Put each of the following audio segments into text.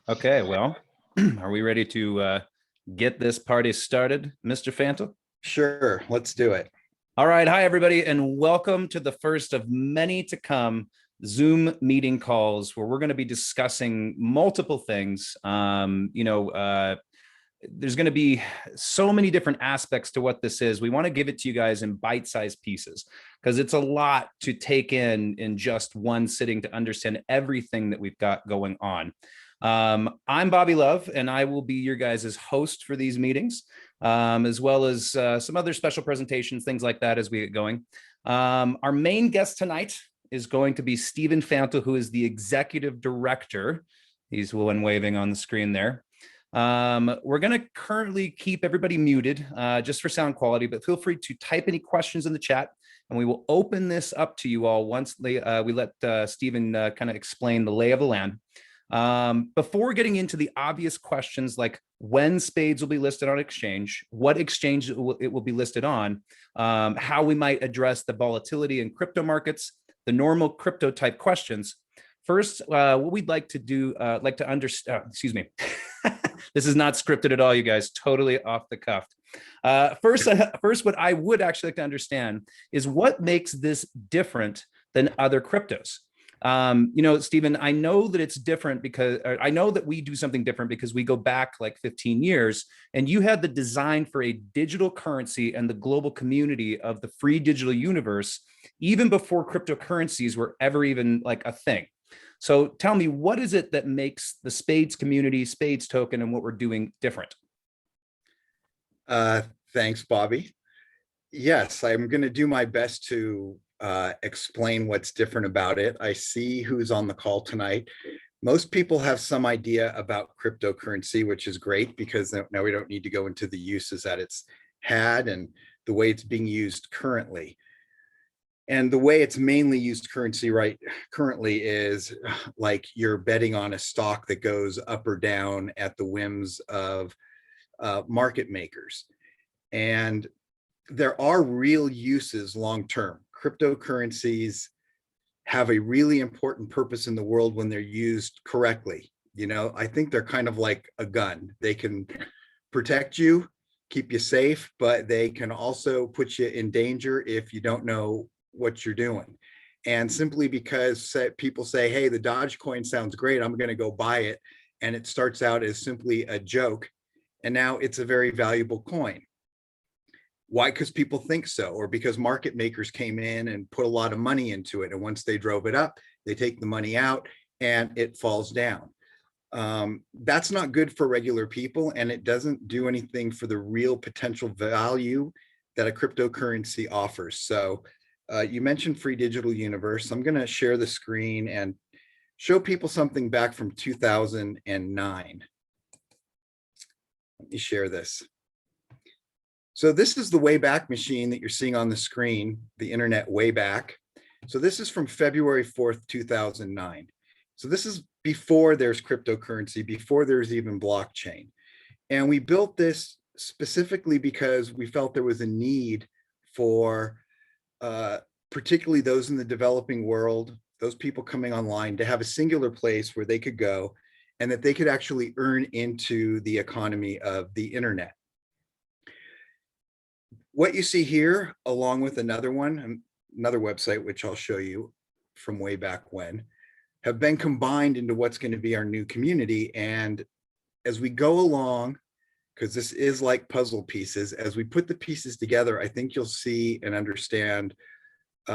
Okay, well, are we ready to get this party started, Mr. Fanta? Sure, let's do it. All right, hi everybody, and welcome to the first of many to come Zoom meeting calls where we're going to be discussing multiple things. There's going to be so many different aspects to what this is. We want to give it to you guys in bite-sized pieces because it's a lot to take in just one sitting to understand everything that we've got going on. I'm Bobby Love, and I will be your guys' host for these meetings, as well as some other special presentations, things like that as we get going. Our main guest tonight is going to be Stephen Fanta, who is the executive director. He's the one waving on the screen there. We're going to currently keep everybody muted just for sound quality, but feel free to type any questions in the chat, and we will open this up to you all once we let Stephen kind of explain the lay of the land. Before getting into the obvious questions like when spades will be listed on exchange, what exchange it will be listed on, how we might address the volatility in crypto markets, the normal crypto type questions. First, what we'd like to do, excuse me, this is not scripted at all, you guys, totally off the cuff. First, what I would actually like to understand is what makes this different than other cryptos. Stephen, I know that it's different because I know that we do something different because we go back like 15 years and you had the design for a digital currency and the global community of the free digital universe, even before cryptocurrencies were ever even like a thing. So tell me, what is it that makes the Spades community, Spades token, and what we're doing different? Thanks, Bobby. Yes, I'm going to do my best to explain what's different about it. I see who's on the call tonight. Most people have some idea about cryptocurrency, which is great because now we don't need to go into the uses that it's had and the way it's being used currently. And the way it's mainly used currently is like you're betting on a stock that goes up or down at the whims of market makers. And there are real uses long-term. Cryptocurrencies have a really important purpose in the world when they're used correctly. You know, I think they're kind of like a gun. They can protect you, keep you safe, but they can also put you in danger if you don't know what you're doing. And simply because people say, hey, the Dogecoin sounds great, I'm going to go buy it. And it starts out as simply a joke. And now it's a very valuable coin. Why? Because people think so, or because market makers came in and put a lot of money into it. And once they drove it up, they take the money out and it falls down. That's not good for regular people, and it doesn't do anything for the real potential value that a cryptocurrency offers. So you mentioned free digital universe. I'm going to share the screen and show people something back from 2009. Let me share this. So this is the Wayback Machine that you're seeing on the screen, the internet Wayback. So this is from February 4th, 2009. So this is before there's cryptocurrency, before there's even blockchain. And we built this specifically because we felt there was a need for particularly those in the developing world, those people coming online, to have a singular place where they could go and that they could actually earn into the economy of the internet. What you see here, along with another website, which I'll show you from way back when, have been combined into what's going to be our new community. And as we go along, because this is like puzzle pieces, as we put the pieces together, I think you'll see and understand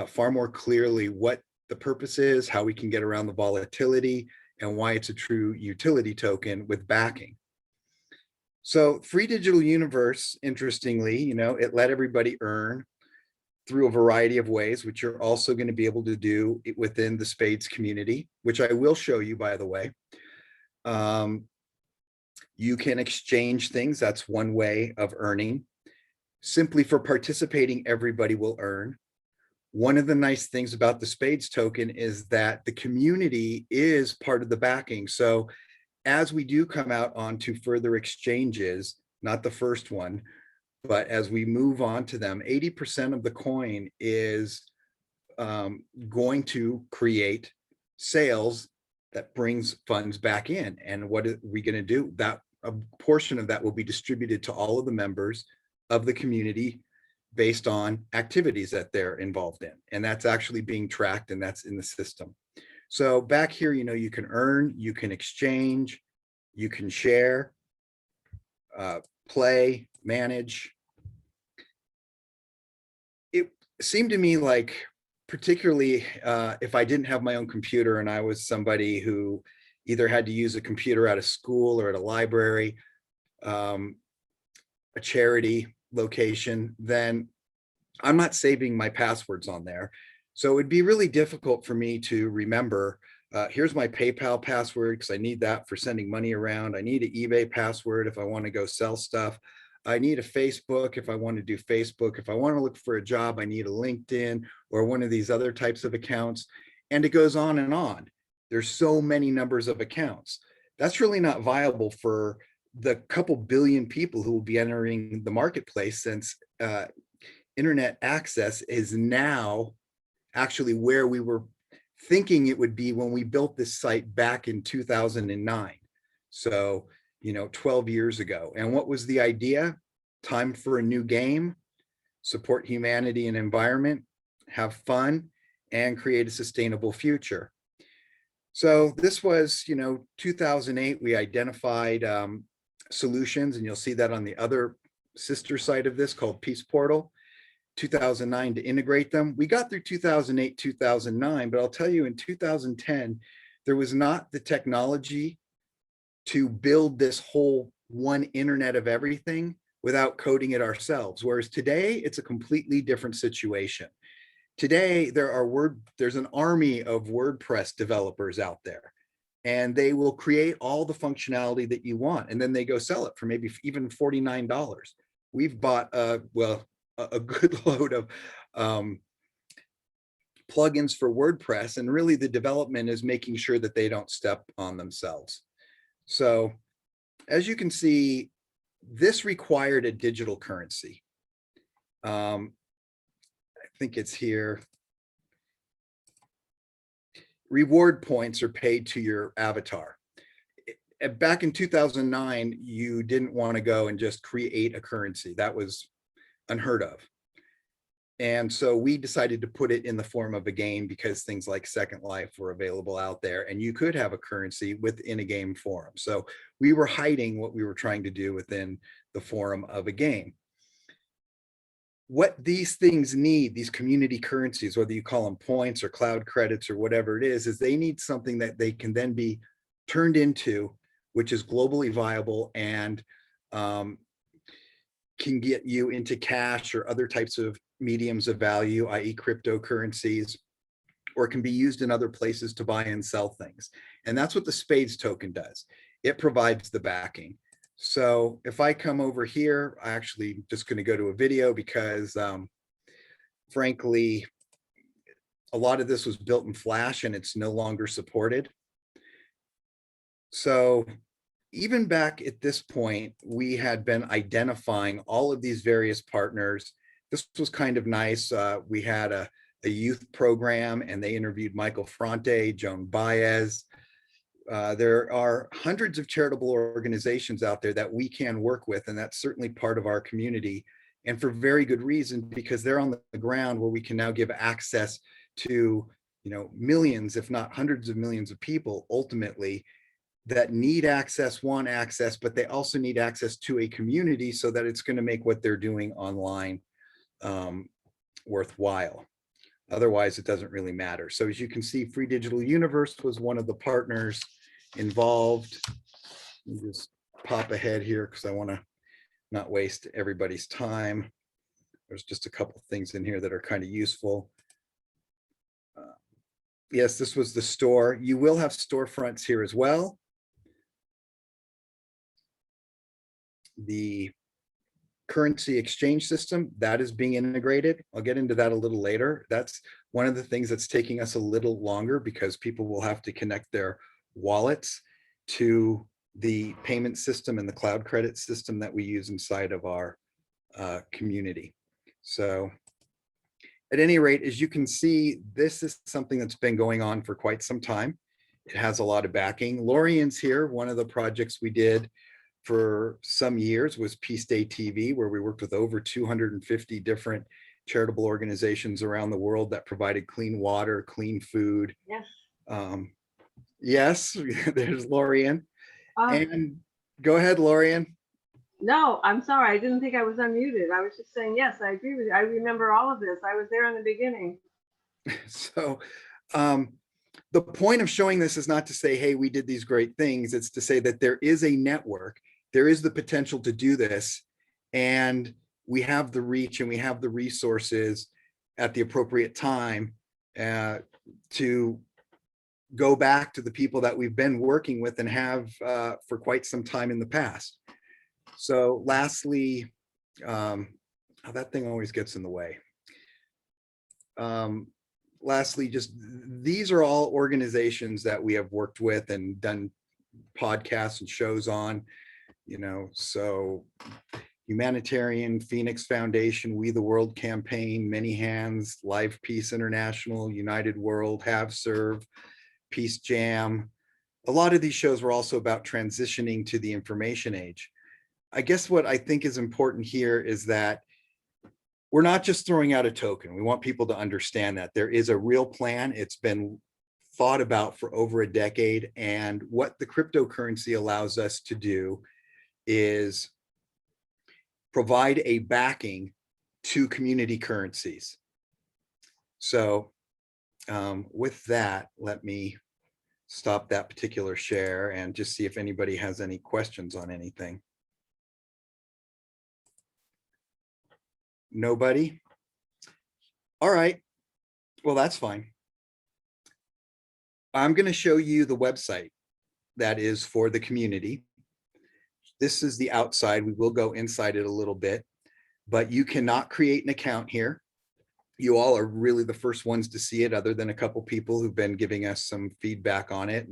far more clearly what the purpose is, how we can get around the volatility, and why it's a true utility token with backing. So free digital universe, interestingly, you know, it let everybody earn through a variety of ways, which you're also going to be able to do within the Spades community, which I will show you, by the way. You can exchange things. That's one way of earning. Simply for participating, everybody will earn. One of the nice things about the Spades token is that the community is part of the backing. So as we do come out onto further exchanges, not the first one, but as we move on to them, 80% of the coin is going to create sales that brings funds back in. And what are we going to do? That a portion of that will be distributed to all of the members of the community based on activities that they're involved in. And that's actually being tracked, and that's in the system. So back here, you can earn, you can exchange, you can share, play, manage. It seemed to me like, particularly if I didn't have my own computer and I was somebody who either had to use a computer at a school or at a library, a charity location, then I'm not saving my passwords on there. So it'd be really difficult for me to remember, here's my PayPal password because I need that for sending money around. I need an eBay password if I want to go sell stuff. I need a Facebook if I want to do Facebook. If I want to look for a job, I need a LinkedIn or one of these other types of accounts. And it goes on and on. There's so many numbers of accounts. That's really not viable for the couple billion people who will be entering the marketplace, since internet access is now actually where we were thinking it would be when we built this site back in 2009. So, 12 years ago. And what was the idea? Time for a new game, support humanity and environment, have fun, and create a sustainable future. So this was, 2008, we identified solutions, and you'll see that on the other sister site of this called Peace Portal. 2009 to integrate them. We got through 2008, 2009, but I'll tell you, in 2010, there was not the technology to build this whole one internet of everything without coding it ourselves. Whereas today, it's a completely different situation. Today, there's an army of WordPress developers out there, and they will create all the functionality that you want, and then they go sell it for maybe even $49. We've bought a good load of plugins for WordPress, and really the development is making sure that they don't step on themselves. So as you can see, this required a digital currency. I think it's here. Reward points are paid to your avatar. Back in 2009, you didn't want to go and just create a currency. That was unheard of. And so we decided to put it in the form of a game, because things like Second Life were available out there, and you could have a currency within a game forum. So we were hiding what we were trying to do within the forum of a game. What these things need, these community currencies, whether you call them points or cloud credits or whatever it is they need something that they can then be turned into, which is globally viable and can get you into cash or other types of mediums of value, i.e. cryptocurrencies, or can be used in other places to buy and sell things. And that's what the SPADES token does. It provides the backing. So if I come over here, I actually just going to go to a video because frankly, a lot of this was built in Flash and it's no longer supported. So even back at this point, we had been identifying all of these various partners. This was kind of nice. We had a youth program, and they interviewed Michael Fronte, Joan Baez. There are hundreds of charitable organizations out there that we can work with, and that's certainly part of our community, and for very good reason, because they're on the ground where we can now give access to, millions, if not hundreds of millions of people ultimately that need access, want access, but they also need access to a community so that it's going to make what they're doing online worthwhile. Otherwise, it doesn't really matter. So as you can see, Free Digital Universe was one of the partners involved. Let me just pop ahead here because I want to not waste everybody's time. There's just a couple things in here that are kind of useful. Yes, this was the store. You will have storefronts here as well. The currency exchange system, that is being integrated. I'll get into that a little later. That's one of the things that's taking us a little longer because people will have to connect their wallets to the payment system and the cloud credit system that we use inside of our community. So at any rate, as you can see, this is something that's been going on for quite some time. It has a lot of backing. Lorian's here. One of the projects we did for some years was Peace Day TV, where we worked with over 250 different charitable organizations around the world that provided clean water, clean food. Yes. Yes, there's Lorian. Uh, And go ahead, Lorian. no, I'm sorry. I didn't think I was unmuted. I was just saying, yes, I agree with you. I remember all of this. I was there in the beginning. So the point of showing this is not to say, hey, we did these great things. It's to say that there is a network. There is the potential to do this. And we have the reach and we have the resources at the appropriate time to go back to the people that we've been working with and have for quite some time in the past. So lastly, that thing always gets in the way. Lastly, just these are all organizations that we have worked with and done podcasts and shows on, so Humanitarian, Phoenix Foundation, We the World Campaign, Many Hands, Live Peace International, United World, Have Serve, Peace Jam. A lot of these shows were also about transitioning to the information age. I guess what I think is important here is that we're not just throwing out a token. We want people to understand that there is a real plan. It's been thought about for over a decade. And what the cryptocurrency allows us to do is provide a backing to community currencies. So with that, let me stop that particular share and just see if anybody has any questions on anything. Nobody? All right. Well, that's fine. I'm going to show you the website that is for the community. This is the outside. We will go inside it a little bit, but you cannot create an account here. You all are really the first ones to see it, other than a couple people who've been giving us some feedback on it.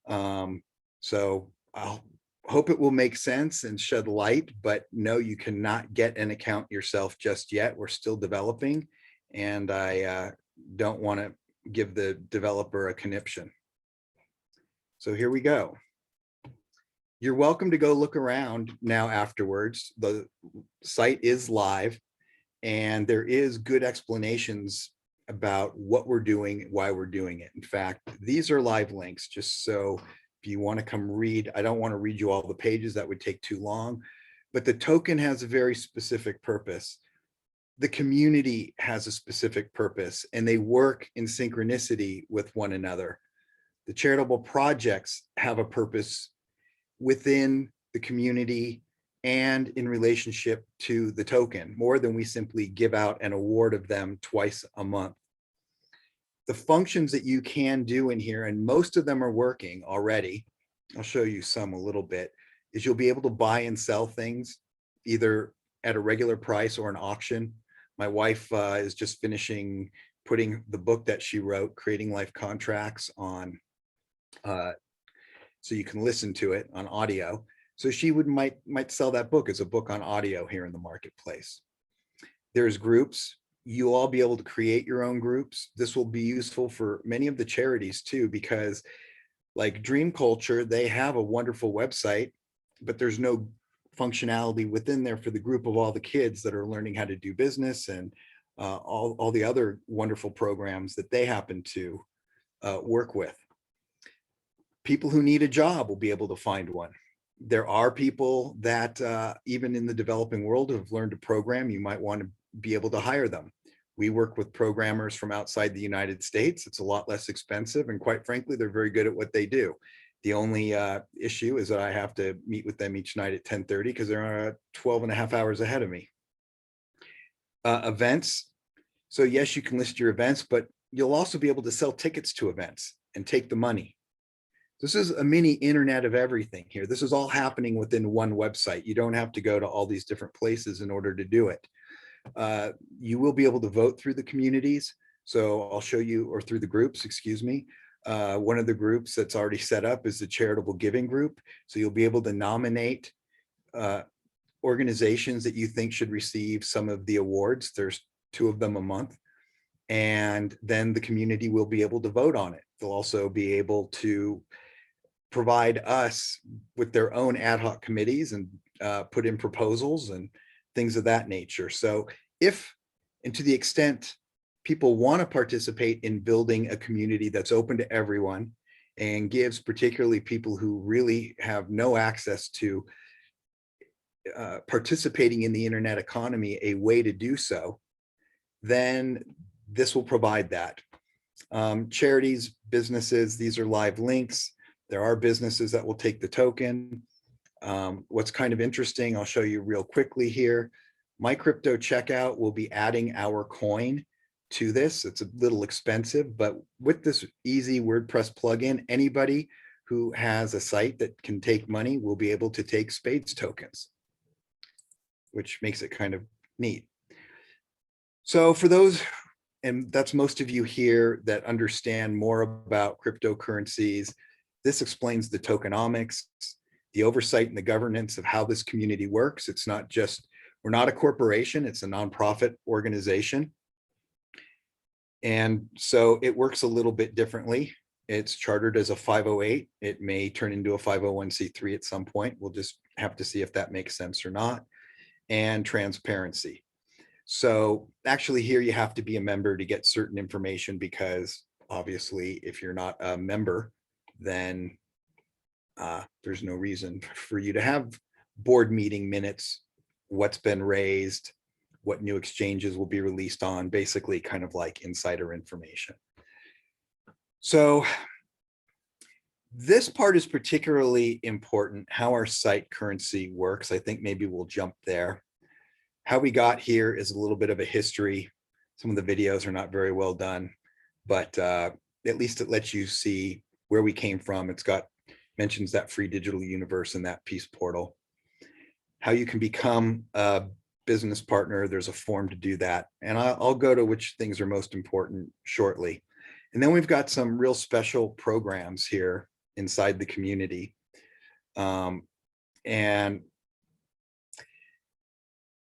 And so I'll hope it will make sense and shed light, but no, you cannot get an account yourself just yet. We're still developing, and I don't want to give the developer a conniption. So here we go. You're welcome to go look around now afterwards. The site is live, and there is good explanations about what we're doing, why we're doing it. In fact, these are live links, just so if you want to come read. I don't want to read you all the pages, that would take too long, but the token has a very specific purpose. The community has a specific purpose, and they work in synchronicity with one another. The charitable projects have a purpose within the community and in relationship to the token, more than we simply give out an award of them twice a month. The functions that you can do in here, and most of them are working already, I'll show you some a little bit, is you'll be able to buy and sell things either at a regular price or an auction. My wife is just finishing putting the book that she wrote, Creating Life Contracts, on so you can listen to it on audio. So she might sell that book as a book on audio here in the marketplace. There's groups. You'll all be able to create your own groups. This will be useful for many of the charities too, because like Dream Culture, they have a wonderful website, but there's no functionality within there for the group of all the kids that are learning how to do business and all the other wonderful programs that they happen to work with. People who need a job will be able to find one. There are people that even in the developing world who have learned to program, you might want to be able to hire them. We work with programmers from outside the United States. It's a lot less expensive, and quite frankly, they're very good at what they do. The only issue is that I have to meet with them each night at 10:30 because they're 12 and a half hours ahead of me. Events. So yes, you can list your events, but you'll also be able to sell tickets to events and take the money. This is a mini internet of everything here. This is all happening within one website. You don't have to go to all these different places in order to do it. You will be able to vote through the communities. So I'll show you, or through the groups, excuse me. One of the groups that's already set up is the charitable giving group. So you'll be able to nominate organizations that you think should receive some of the awards. There's 2 of them a month. And then the community will be able to vote on it. They'll also be able to provide us with their own ad hoc committees and put in proposals and things of that nature. So if, and to the extent people want to participate in building a community that's open to everyone and gives particularly people who really have no access to participating in the internet economy a way to do so, then this will provide that. Charities, businesses, these are live links. There are businesses that will take the token. What's kind of interesting, I'll show you real quickly here. My crypto checkout will be adding our coin to this. It's a little expensive, but with this easy WordPress plugin, anybody who has a site that can take money will be able to take SPADES tokens, which makes it kind of neat. So for those, and that's most of you here that understand more about cryptocurrencies, this explains the tokenomics, the oversight and the governance of how this community works. It's not just, we're not a corporation, it's a nonprofit organization. And so it works a little bit differently. It's chartered as a 508. It may turn into a 501c3 at some point. We'll just have to see if that makes sense or not. And transparency. So actually here you have to be a member to get certain information, because obviously if you're not a member, then there's no reason for you to have board meeting minutes, what's been raised, what new exchanges will be released on, basically kind of like insider information. So this part is particularly important, how our site currency works. I think maybe we'll jump there. How we got here is a little bit of a history. Some of the videos are not very well done, but at least it lets you see where we came from. It's got mentions that free digital universe and that peace portal. How you can become a business partner, there's a form to do that. And I'll go to which things are most important shortly. And then we've got some real special programs here inside the community. And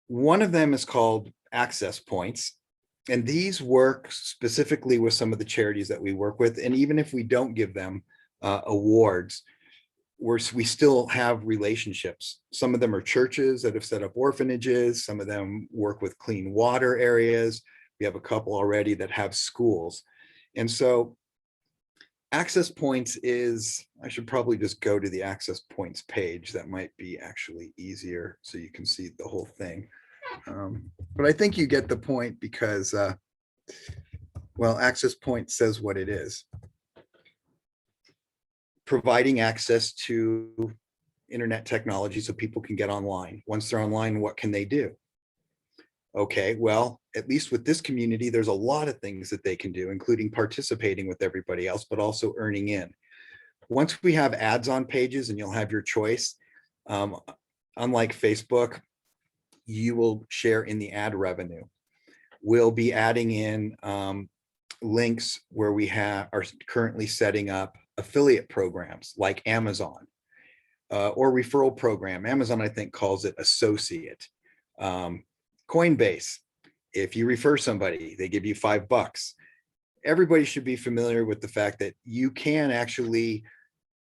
one of them is called access points. And these work specifically with some of the charities that we work with. And even if we don't give them awards, we still have relationships. Some of them are churches that have set up orphanages. Some of them work with clean water areas. We have a couple already that have schools. And so access points is, I should probably just go to the access points page. That might be actually easier so you can see the whole thing. But I think you get the point because, well, access point says what it is. Providing access to internet technology so people can get online. Once they're online, what can they do? Okay, well, at least with this community, there's a lot of things that they can do, including participating with everybody else, but also earning in. Once we have ads on pages and you'll have your choice, unlike Facebook, you will share in the ad revenue. We'll be adding in links where we are currently setting up affiliate programs like Amazon or referral program. Amazon, I think, calls it associate. Coinbase, if you refer somebody, they give you $5. Everybody should be familiar with the fact that you can actually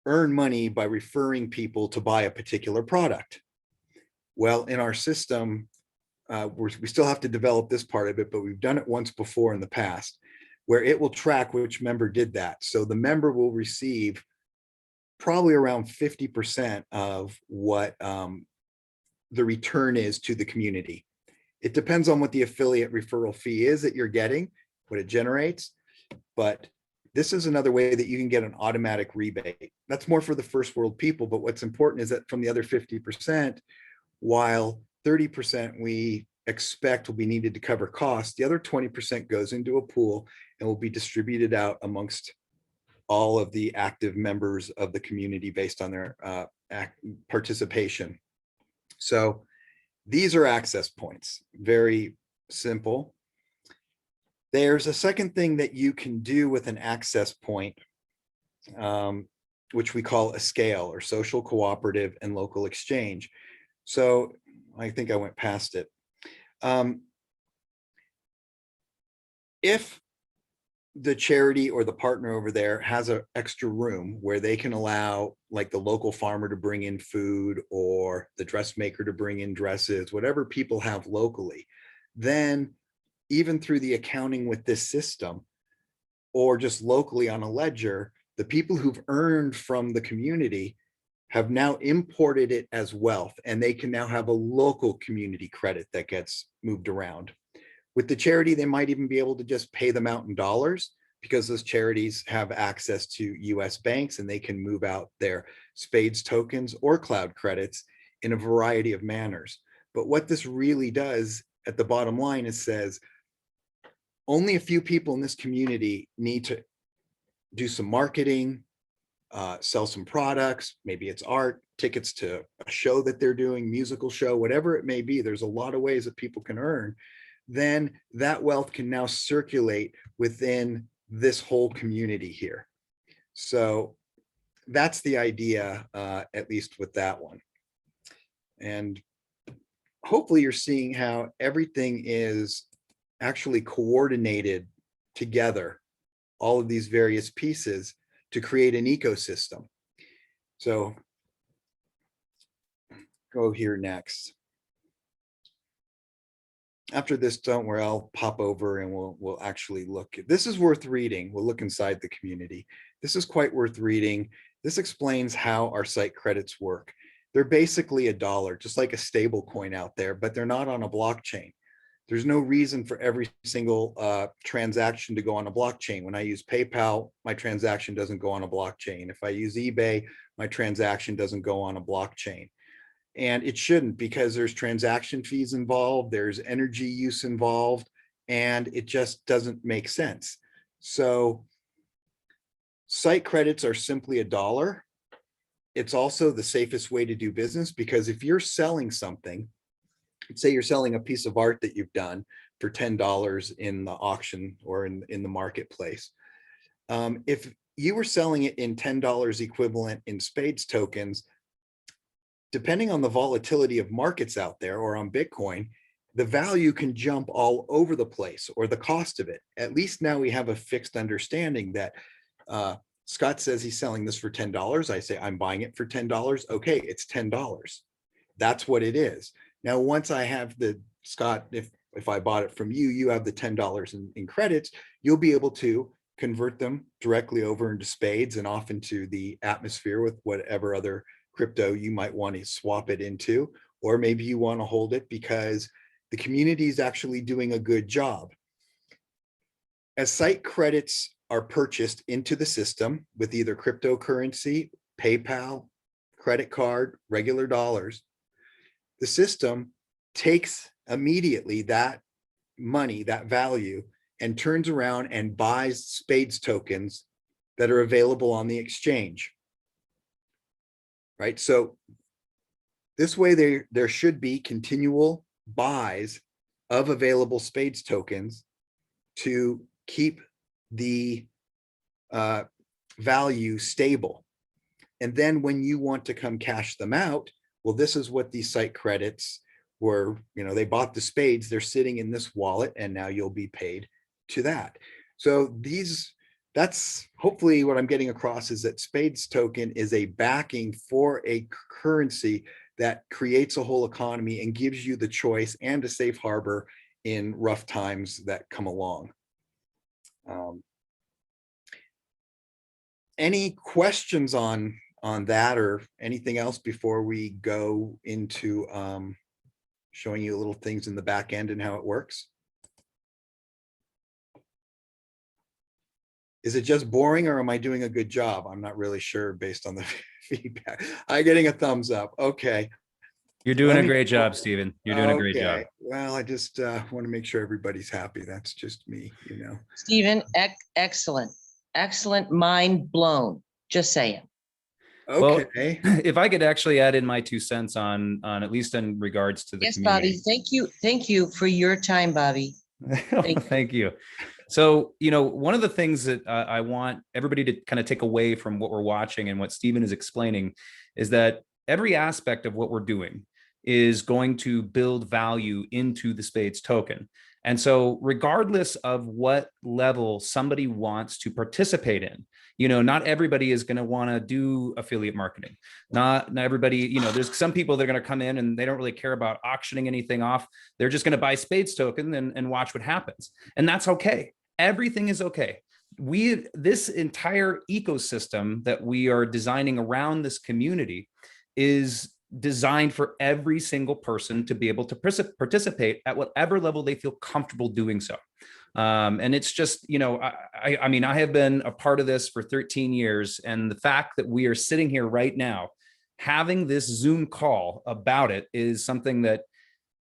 earn money by referring people to buy a particular product. Well, in our system, we still have to develop this part of it, but we've done it once before in the past, where it will track which member did that. So the member will receive probably around 50% of what the return is to the community. It depends on what the affiliate referral fee is that you're getting, what it generates, but this is another way that you can get an automatic rebate. That's more for the first world people, but what's important is that from the other 50%, while 30% we expect will be needed to cover costs, the other 20% goes into a pool and will be distributed out amongst all of the active members of the community based on their participation. So these are access points, very simple. There's a second thing that you can do with an access point, which we call a scale, or social, cooperative, and local exchange. So I think I went past it. If the charity or the partner over there has an extra room where they can allow like the local farmer to bring in food or the dressmaker to bring in dresses, whatever people have locally, then even through the accounting with this system or just locally on a ledger, the people who've earned from the community have now imported it as wealth, and they can now have a local community credit that gets moved around. With the charity, they might even be able to just pay them out in dollars because those charities have access to US banks and they can move out their SPADES tokens or cloud credits in a variety of manners. But what this really does at the bottom line is says, only a few people in this community need to do some marketing, sell some products, maybe it's art, tickets to a show that they're doing, musical show, whatever it may be. There's a lot of ways that people can earn. Then that wealth can now circulate within this whole community here. So that's the idea, at least with that one. And hopefully you're seeing how everything is actually coordinated together, all of these various pieces to create an ecosystem. So go here next. After this, don't worry, I'll pop over and we'll actually look. This is worth reading. We'll look inside the community. This is quite worth reading. This explains how our site credits work. They're basically $1, just like a stable coin out there, but they're not on a blockchain. There's no reason for every single transaction to go on a blockchain. When I use PayPal, my transaction doesn't go on a blockchain. If I use eBay, my transaction doesn't go on a blockchain. And it shouldn't, because there's transaction fees involved, there's energy use involved, and it just doesn't make sense. So site credits are simply $1. It's also the safest way to do business, because if you're selling something, say you're selling a piece of art that you've done for $10 in the auction or in the marketplace. If you were selling it in $10 equivalent in SPADES tokens, depending on the volatility of markets out there or on Bitcoin, the value can jump all over the place, or the cost of it. At least now we have a fixed understanding that Scott says he's selling this for $10. I say I'm buying it for $10. Okay, it's $10. That's what it is. Now, once I have the, Scott, if I bought it from you, you have the $10 in credits, you'll be able to convert them directly over into SPADES and off into the atmosphere with whatever other crypto you might want to swap it into, or maybe you want to hold it because the community is actually doing a good job. As site credits are purchased into the system with either cryptocurrency, PayPal, credit card, regular dollars, the system takes immediately that money, that value, and turns around and buys SPADES tokens that are available on the exchange. Right? So this way there should be continual buys of available SPADES tokens to keep the value stable. And then when you want to come cash them out, well, this is what these site credits were. You know, they bought the SPADES, they're sitting in this wallet, and now you'll be paid to that. So that's hopefully what I'm getting across, is that SPADES token is a backing for a currency that creates a whole economy and gives you the choice and a safe harbor in rough times that come along. Any questions on that or anything else before we go into showing you little things in the back end and how it works? Is it just boring, or am I doing a good job? I'm not really sure based on the feedback. I'm getting a thumbs up. Okay. You're doing a great job, Stephen. You're doing a great job. Well, I just want to make sure everybody's happy. That's just me, you know. Stephen, excellent. Excellent, mind blown. Just saying. Okay. Well, if I could actually add in my 2 cents on at least in regards to the Yes, community. Bobby. Thank you. Thank you for your time, Bobby. Thank you. So, you know, one of the things that I want everybody to kind of take away from what we're watching and what Stephen is explaining is that every aspect of what we're doing is going to build value into the SPADES token. And so regardless of what level somebody wants to participate in, not everybody is going to want to do affiliate marketing. Not everybody, there's some people that are going to come in and they don't really care about auctioning anything off. They're just going to buy SPADES token and watch what happens. And that's okay. Everything is okay. This entire ecosystem that we are designing around this community is designed for every single person to be able to participate at whatever level they feel comfortable doing so. And it's just, I mean, I have been a part of this for 13 years. And the fact that we are sitting here right now, having this Zoom call about it is something that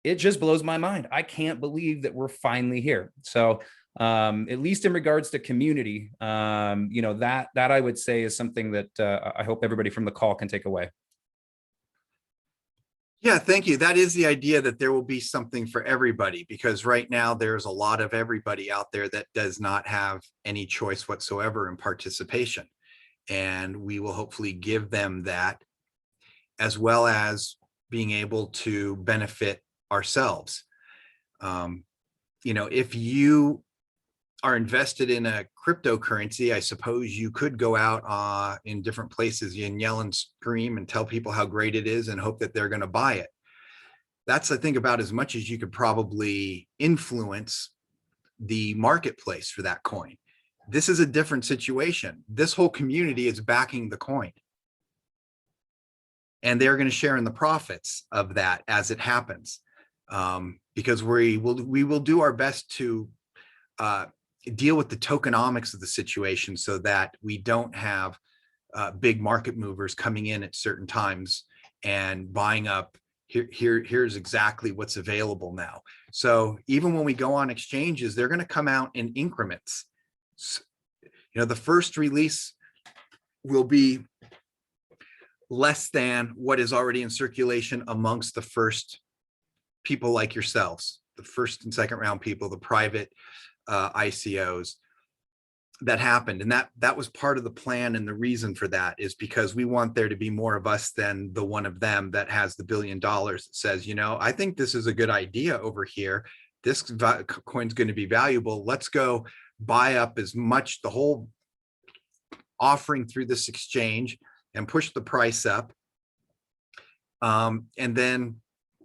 it just blows my mind. I can't believe that we're finally here. So at least in regards to community, that I would say is something that I hope everybody from the call can take away. Yeah, thank you. That is the idea, that there will be something for everybody, because right now there's a lot of everybody out there that does not have any choice whatsoever in participation. And we will hopefully give them that, as well as being able to benefit ourselves. If you are invested in a cryptocurrency, I suppose you could go out in different places and yell and scream and tell people how great it is and hope that they're going to buy it. That's, I think, about as much as you could probably influence the marketplace for that coin. This is a different situation. This whole community is backing the coin, and they're going to share in the profits of that as it happens, because we will do our best to deal with the tokenomics of the situation, so that we don't have big market movers coming in at certain times and buying up. Here's exactly what's available now. So even when we go on exchanges, they're going to come out in increments. The first release will be less than what is already in circulation amongst the first people like yourselves, the first and second round people, the private ICOs that happened. And that was part of the plan. And the reason for that is because we want there to be more of us than the one of them that has the $1 billion that says, I think this is a good idea over here. This coin's going to be valuable. Let's go buy up as much, the whole offering through this exchange, and push the price up. And then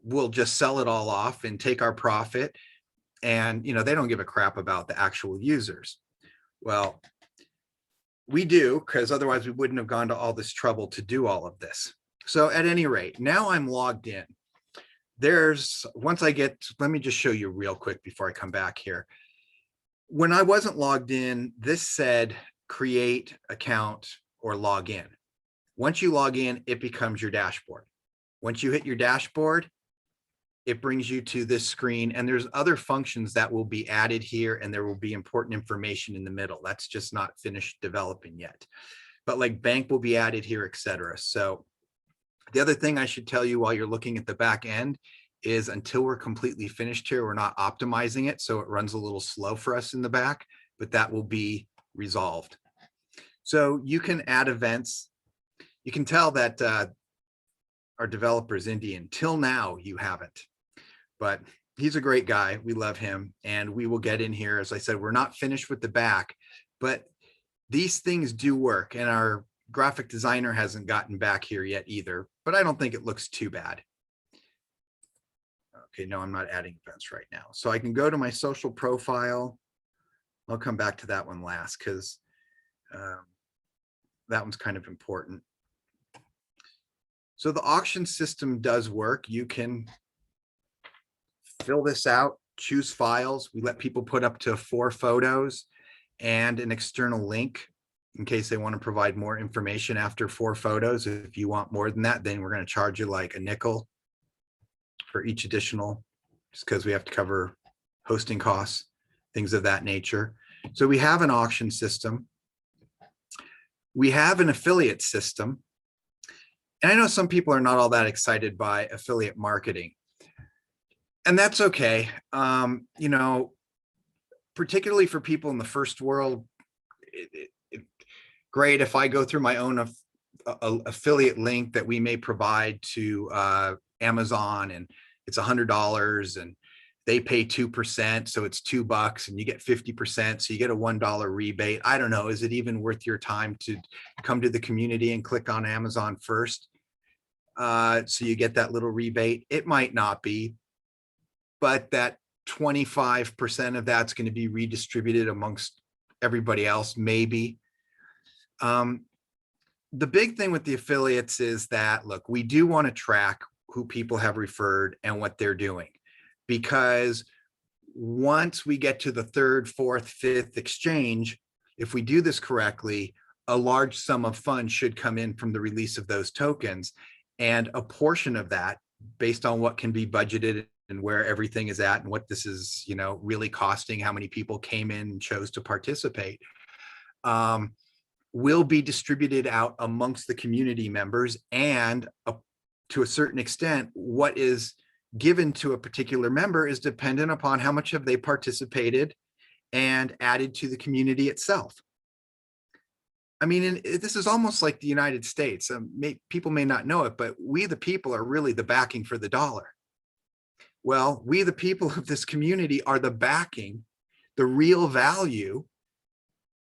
we'll just sell it all off and take our profit. And, they don't give a crap about the actual users. Well, we do, because otherwise we wouldn't have gone to all this trouble to do all of this. So at any rate, now I'm logged in. Let me just show you real quick before I come back here. When I wasn't logged in, this said create account or log in. Once you log in, it becomes your dashboard. Once you hit your dashboard, it brings you to this screen, and there's other functions that will be added here, and there will be important information in the middle. That's just not finished developing yet. But like bank will be added here, etc. So the other thing I should tell you while you're looking at the back end is, until we're completely finished here, we're not optimizing it, so it runs a little slow for us in the back, but that will be resolved. So you can add events. You can tell that our developer is Indian. Till now, you haven't. But he's a great guy. We love him. And we will get in here. As I said, we're not finished with the back, but these things do work. And our graphic designer hasn't gotten back here yet either, but I don't think it looks too bad. Okay, no, I'm not adding events right now. So I can go to my social profile. I'll come back to that one last, because that one's kind of important. So the auction system does work. You can fill this out, choose files. We let people put up to 4 photos and an external link in case they want to provide more information after 4 photos. If you want more than that, then we're going to charge you like a nickel for each additional, just because we have to cover hosting costs, things of that nature. So we have an auction system. We have an affiliate system. And I know some people are not all that excited by affiliate marketing. And that's okay. Particularly for people in the first world, great if I go through my own affiliate link that we may provide to Amazon, and it's $100, and they pay 2%, so it's $2 and you get 50%, so you get a $1 rebate. I don't know, is it even worth your time to come to the community and click on Amazon first? So you get that little rebate. It might not be, but that 25% of that's going to be redistributed amongst everybody else, maybe. The big thing with the affiliates is that, look, we do want to track who people have referred and what they're doing, because once we get to the third, fourth, fifth exchange, if we do this correctly, a large sum of funds should come in from the release of those tokens. And a portion of that, based on what can be budgeted and where everything is at and what this is, you know, really costing, how many people came in and chose to participate, will be distributed out amongst the community members. And to a certain extent, what is given to a particular member is dependent upon how much have they participated and added to the community itself. I mean, this is almost like the United States. People may not know it, but we the people are really the backing for the dollar. Well, we the people of this community are the backing, the real value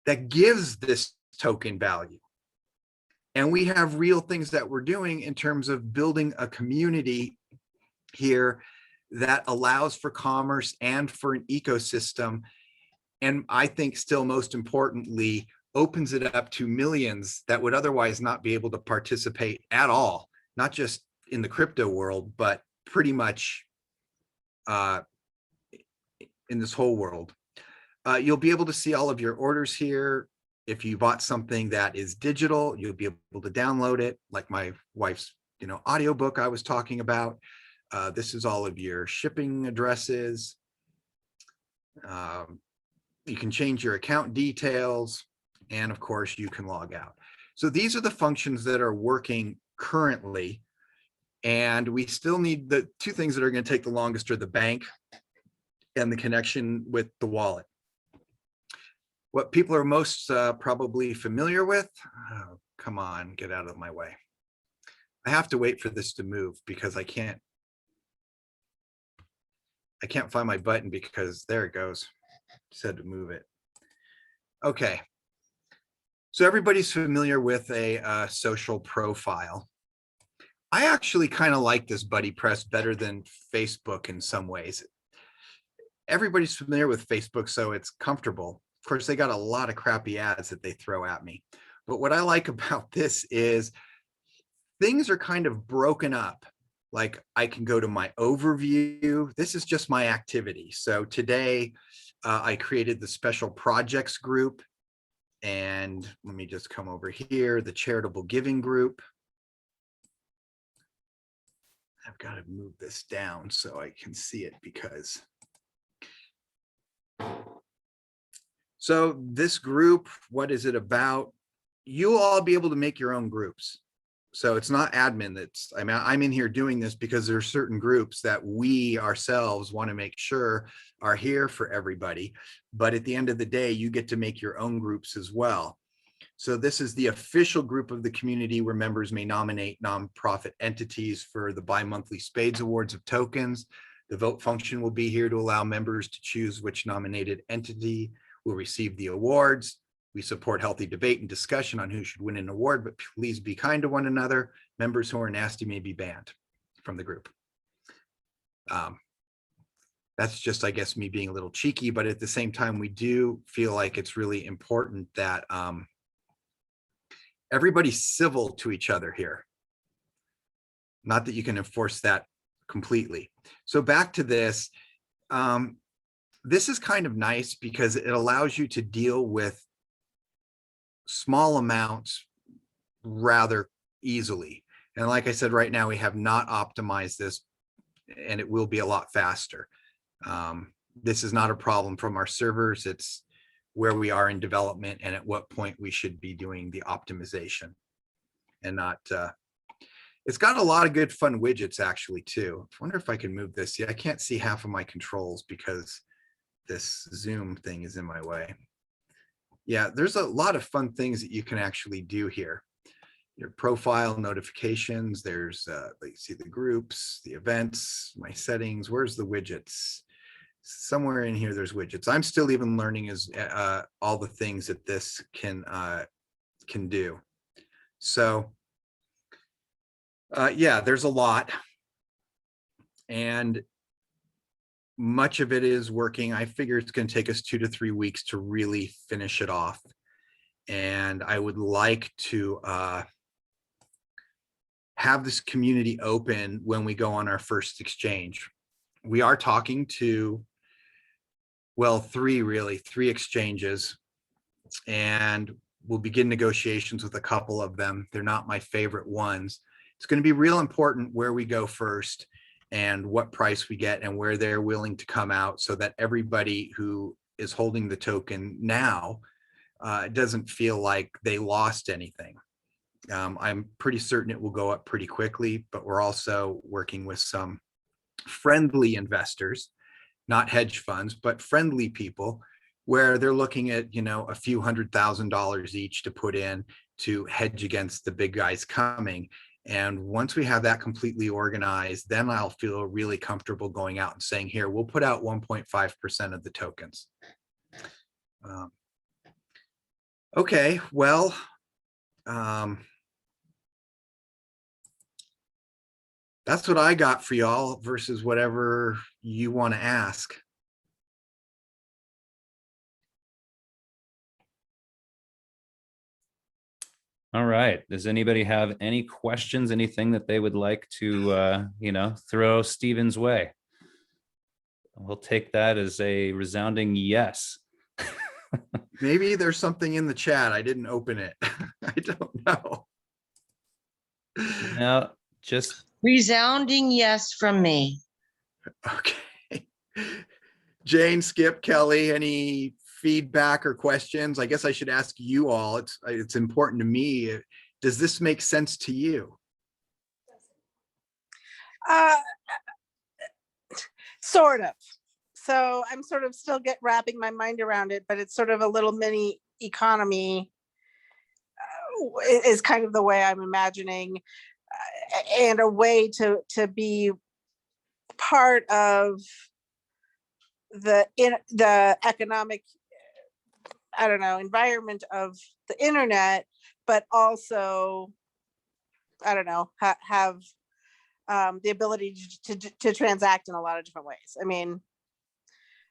that gives this token value. And we have real things that we're doing in terms of building a community here that allows for commerce and for an ecosystem. And I think still most importantly, opens it up to millions that would otherwise not be able to participate at all, not just in the crypto world, but pretty much in this whole world. You'll be able to see all of your orders here. If you bought something that is digital, you'll be able to download it, like my wife's, you know, audiobook I was talking about. This is all of your shipping addresses. You can change your account details, and of course you can log out. So these are the functions that are working currently, and we still need the two things that are going to take the longest are the bank and the connection with the wallet. What people are most probably familiar with, oh, come on, get out of my way. I have to wait for this to move because I can't find my button because there it goes. It said to move it. Okay. So everybody's familiar with a social profile. I actually kind of like this Buddy Press better than Facebook in some ways. Everybody's familiar with Facebook, so it's comfortable. Of course, they got a lot of crappy ads that they throw at me. But what I like about this is things are kind of broken up. Like I can go to my overview. This is just my activity. So today I created the special projects group. And let me just come over here, the charitable giving group. I've got to move this down so I can see it because. So this group, what is it about? You'll all be able to make your own groups. So it's not admin that's, I mean, I'm in here doing this because there are certain groups that we ourselves want to make sure are here for everybody. But at the end of the day, you get to make your own groups as well. So this is the official group of the community where members may nominate nonprofit entities for the bi-monthly SPADES Awards of tokens. The vote function will be here to allow members to choose which nominated entity will receive the awards. We support healthy debate and discussion on who should win an award, but please be kind to one another. Members who are nasty may be banned from the group. That's just, I guess, me being a little cheeky, but at the same time, we do feel like it's really important that everybody's civil to each other here. Not that you can enforce that completely. So back to this. This is kind of nice because it allows you to deal with small amounts rather easily. And like I said, right now we have not optimized this and it will be a lot faster. This is not a problem from our servers. It's where we are in development and at what point we should be doing the optimization and not, it's got a lot of good fun widgets actually too. I wonder if I can move this. Yeah, I can't see half of my controls because this Zoom thing is in my way. Yeah, there's a lot of fun things that you can actually do here. Your profile notifications, there's, you see the groups, the events, my settings, where's the widgets? somewhere in here, there's widgets. I'm still even learning as all the things that this can do. So yeah, there's a lot. And much of it is working. I figure it's going to take us 2 to 3 weeks to really finish it off. And I would like to have this community open when we go on our first exchange. We are talking to, well, three exchanges, and we'll begin negotiations with a couple of them. They're not my favorite ones. It's going to be real important where we go first and what price we get and where they're willing to come out, so that everybody who is holding the token now doesn't feel like they lost anything. I'm pretty certain it will go up pretty quickly, but we're also working with some friendly investors, not hedge funds, but friendly people, where they're looking at, you know, a few $100,000 each to put in to hedge against the big guys coming. And once we have that completely organized, then I'll feel really comfortable going out and saying, here, we'll put out 1.5% of the tokens. Okay, well, that's what I got for y'all versus whatever you want to ask. All right. Does anybody have any questions, anything that they would like to, you know, throw Steven's way? We'll take that as a resounding yes. Maybe there's something in the chat. I didn't open it. I don't know. Now, just Resounding yes from me. Okay. Jane, Skip, Kelly, any feedback or questions? I guess I should ask you all. It's important to me. Does this make sense to you? Sort of. So I'm sort of still wrapping my mind around it, but it's sort of a little mini economy is kind of the way I'm imagining, and a way to be part of the economic, I don't know, environment of the internet, but also, I don't know, have the ability to transact in a lot of different ways. I mean,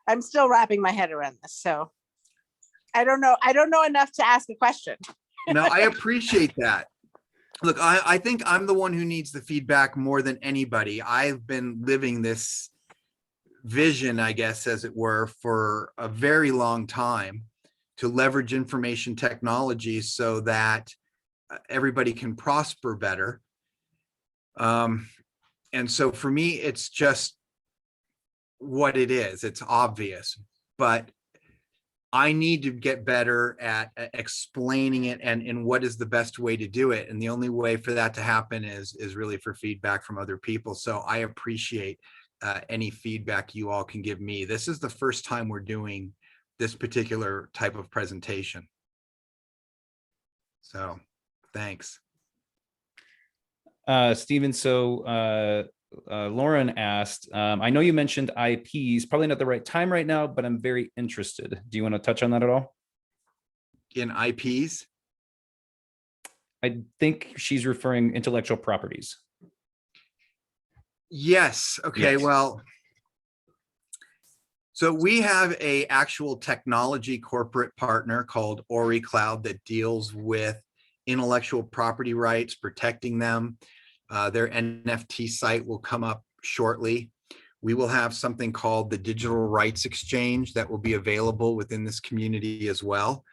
I'm still wrapping my head around this, so I don't know. I don't know enough to ask a question. No, I appreciate that. Look, I think I'm the one who needs the feedback more than anybody. I've been living this vision, I guess, as it were, for a very long time, to leverage information technology so that everybody can prosper better. And so for me, it's just what it is. It's obvious, but I need to get better at explaining it and what is the best way to do it. And the only way for that to happen is really for feedback from other people. So I appreciate any feedback you all can give me. This is the first time we're doing this particular type of presentation. So thanks. Stephen, so Lauren asked, I know you mentioned IPs, probably not the right time right now, but I'm very interested. Do you want to touch on that at all? In IPs? I think she's referring intellectual properties. Yes. Okay. Yes. Well, so we have a actual technology corporate partner called Ori Cloud that deals with intellectual property rights, protecting them. Their NFT site will come up shortly. We will have something called the Digital Rights Exchange that will be available within this community as well.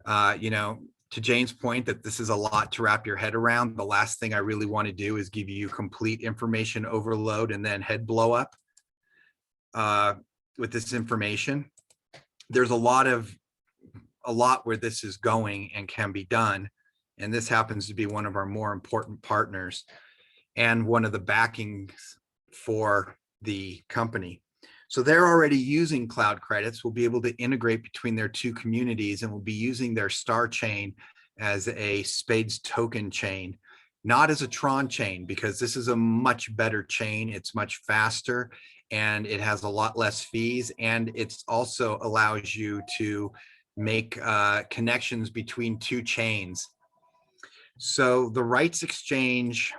You know, to Jane's point that this is a lot to wrap your head around, the last thing I really want to do is give you complete information overload and then head blow up with this information. There's a lot where this is going and can be done. And this happens to be one of our more important partners and one of the backings for the company. So they're already using cloud credits. We'll be able to integrate between their two communities, and we'll be using their star chain as a SPADES token chain, not as a Tron chain, because this is a much better chain. It's much faster and it has a lot less fees, and it's also allows you to make connections between two chains. So the rights exchange,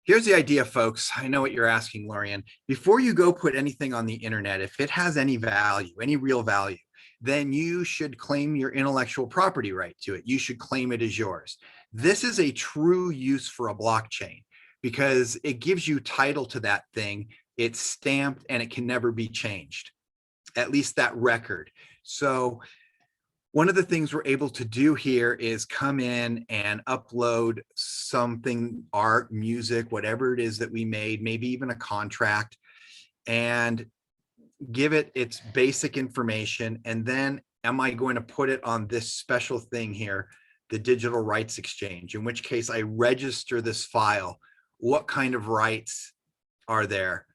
here's the idea, folks. I know what you're asking, Lorian. Before you go put anything on the internet, if it has any value, any real value, then you should claim your intellectual property right to it. You should claim it as yours. This is a true use for a blockchain because it gives you title to that thing. It's stamped and it can never be changed, at least that record. So one of the things we're able to do here is come in and upload something, art, music, whatever it is that we made, maybe even a contract, and give it its basic information. And then am I going to put it on this special thing here, the digital rights exchange, in which case I register this file. What kind of rights are there?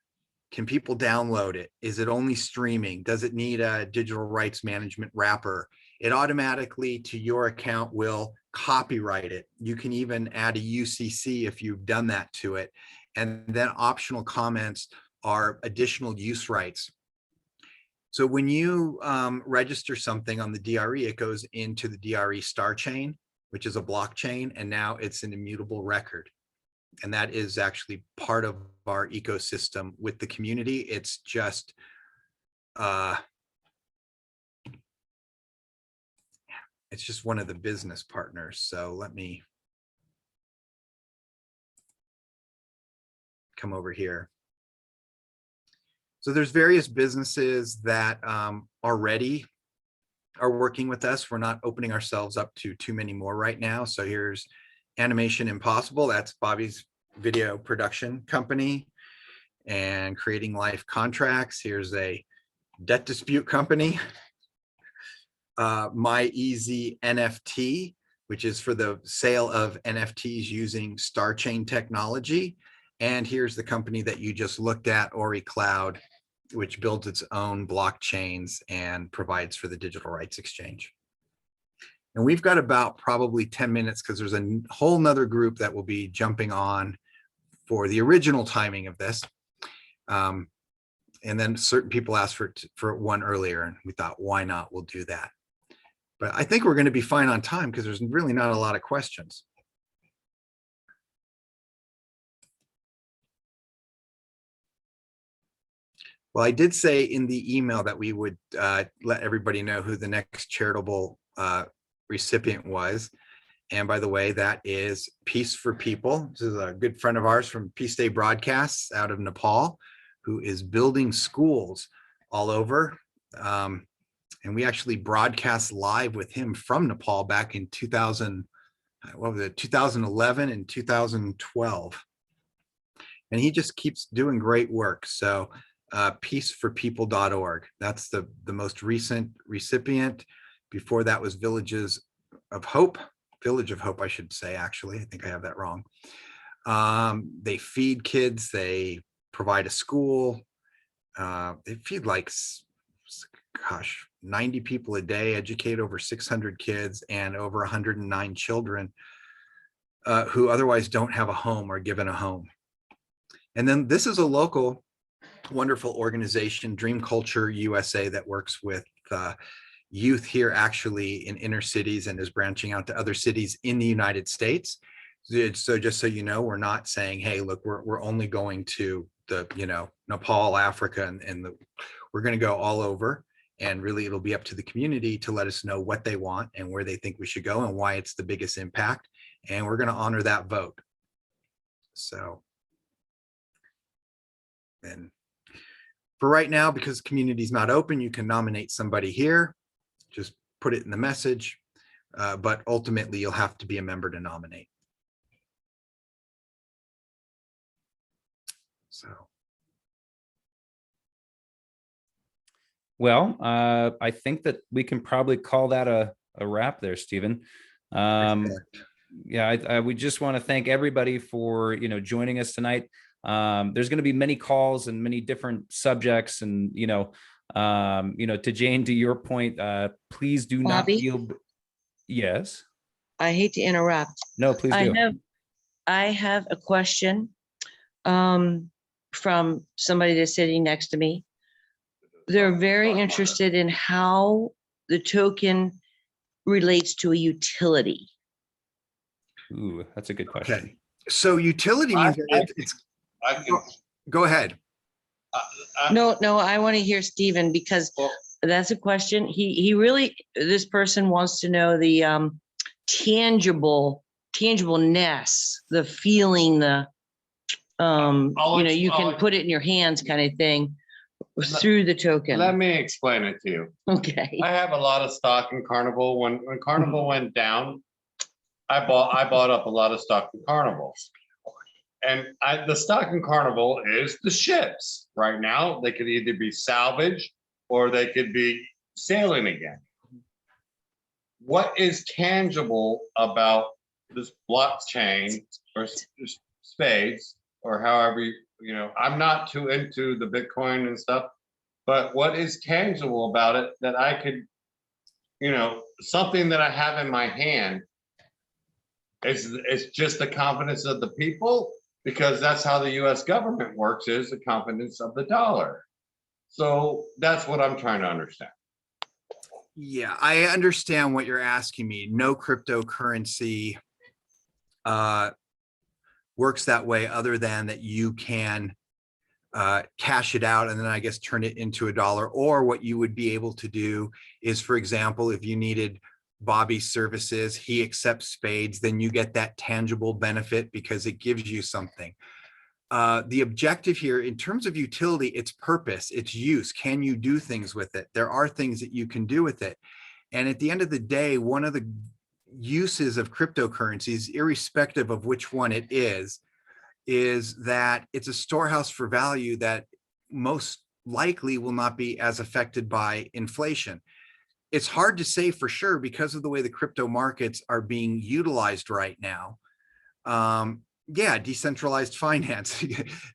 Can people download it? Is it only streaming? Does it need a digital rights management wrapper? It automatically to your account will copyright it. You can even add a UCC if you've done that to it. And then optional comments are additional use rights. So when you register something on the DRE, it goes into the DRE star chain, which is a blockchain, and now it's an immutable record. And that is actually part of our ecosystem with the community. It's just one of the business partners. So let me come over here. So there's various businesses that already are working with us. We're not opening ourselves up to too many more right now. So here's Animation Impossible. That's Bobby's video production company, and Creating Life Contracts. Here's a debt dispute company. My Easy NFT, which is for the sale of NFTs using Star Chain technology. And here's the company that you just looked at, Ori Cloud, which builds its own blockchains and provides for the digital rights exchange. And we've got about probably 10 minutes because there's a whole nother group that will be jumping on for the original timing of this. And then certain people asked for one earlier, and we thought, why not? We'll do that. But I think we're going to be fine on time because there's really not a lot of questions. Well, I did say in the email that we would let everybody know who the next charitable recipient was. And by the way, that is Peace for People. This is a good friend of ours from Peace Day Broadcasts out of Nepal, who is building schools all over. And we actually broadcast live with him from Nepal back in 2011 and 2012. And he just keeps doing great work. So peaceforpeople.org. That's the most recent recipient. Before that was Village of Hope, I should say, actually. I think I have that wrong. They feed kids, they provide a school. They feed like, gosh, 90 people a day, educate over 600 kids and over 109 children who otherwise don't have a home or given a home. And then this is a local wonderful organization, Dream Culture USA, that works with youth here actually in inner cities and is branching out to other cities in the United States. So just so you know, we're not saying, hey, look, we're only going to the, Nepal, Africa, and we're going to go all over. And really, it'll be up to the community to let us know what they want and where they think we should go and why it's the biggest impact. And we're going to honor that vote. So, and for right now, because community is not open, you can nominate somebody here. Just put it in the message. But ultimately, you'll have to be a member to nominate. So. Well, I think that we can probably call that a wrap there, Stephen. Yeah, we just want to thank everybody for, joining us tonight. There's going to be many calls and many different subjects, and, to Jane, to your point, please do not feel. Yes. I hate to interrupt. No, please do. I have a question. from somebody that's sitting next to me. They're very interested in how the token relates to a utility. Ooh, that's a good question. Okay. So utility means I can, go ahead. No, I want to hear Stephen, because that's a question. He really, this person wants to know the tangibleness, the feeling, the you can put it in your hands kind of thing through the token. let me explain it to you. Okay. I have a lot of stock in Carnival. When Carnival went down, I bought up a lot of stock in Carnival. And the stock in Carnival is the ships. Right now, they could either be salvaged or they could be sailing again. What is tangible about this blockchain or spades, or however, I'm not too into the Bitcoin and stuff, but what is tangible about it that I could, something that I have in my hand is just the confidence of the people, because that's how the US government works, is the confidence of the dollar. So that's what I'm trying to understand. Yeah, I understand what you're asking me. No cryptocurrency works that way, other than that you can cash it out and then I guess turn it into a dollar. Or what you would be able to do is, for example, if you needed Bobby's services, he accepts spades, then you get that tangible benefit because it gives you something. The objective here in terms of utility, its purpose, its use. Can you do things with it? There are things that you can do with it. And at the end of the day, one of the uses of cryptocurrencies, irrespective of which one it is that it's a storehouse for value that most likely will not be as affected by inflation. It's hard to say for sure because of the way the crypto markets are being utilized right now. Yeah, decentralized finance,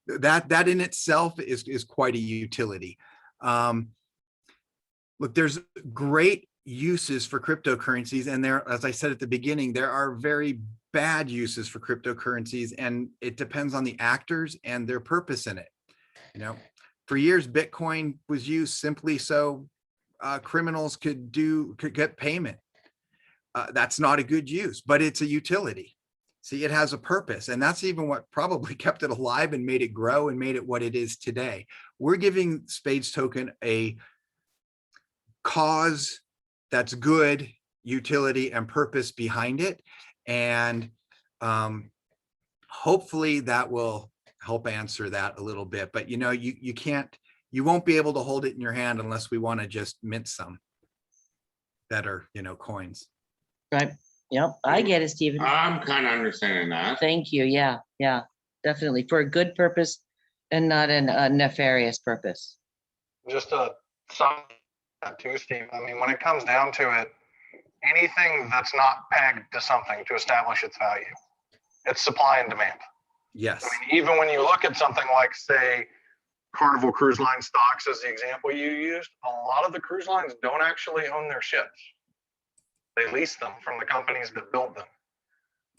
that in itself is quite a utility. Look, there's great uses for cryptocurrencies, and there, as I said at the beginning, there are very bad uses for cryptocurrencies, and it depends on the actors and their purpose in it. For years, Bitcoin was used simply so criminals could get payment. That's not a good use, but it's a utility. See, it has a purpose, and that's even what probably kept it alive and made it grow and made it what it is today. We're giving Spades Token a cause that's good, utility and purpose behind it, and hopefully that will help answer that a little bit. But you won't be able to hold it in your hand unless we want to just mint some better coins. Right. Yep, I get it, Stephen. I'm kind of understanding that. Thank you. Yeah, definitely, for a good purpose and not a nefarious purpose. Just to sum that too, Steve, I mean, when it comes down to it, anything that's not pegged to something to establish its value, it's supply and demand. Yes. I mean, even when you look at something like, say, Carnival Cruise Line stocks as the example you used, a lot of the cruise lines don't actually own their ships. They lease them from the companies that build them.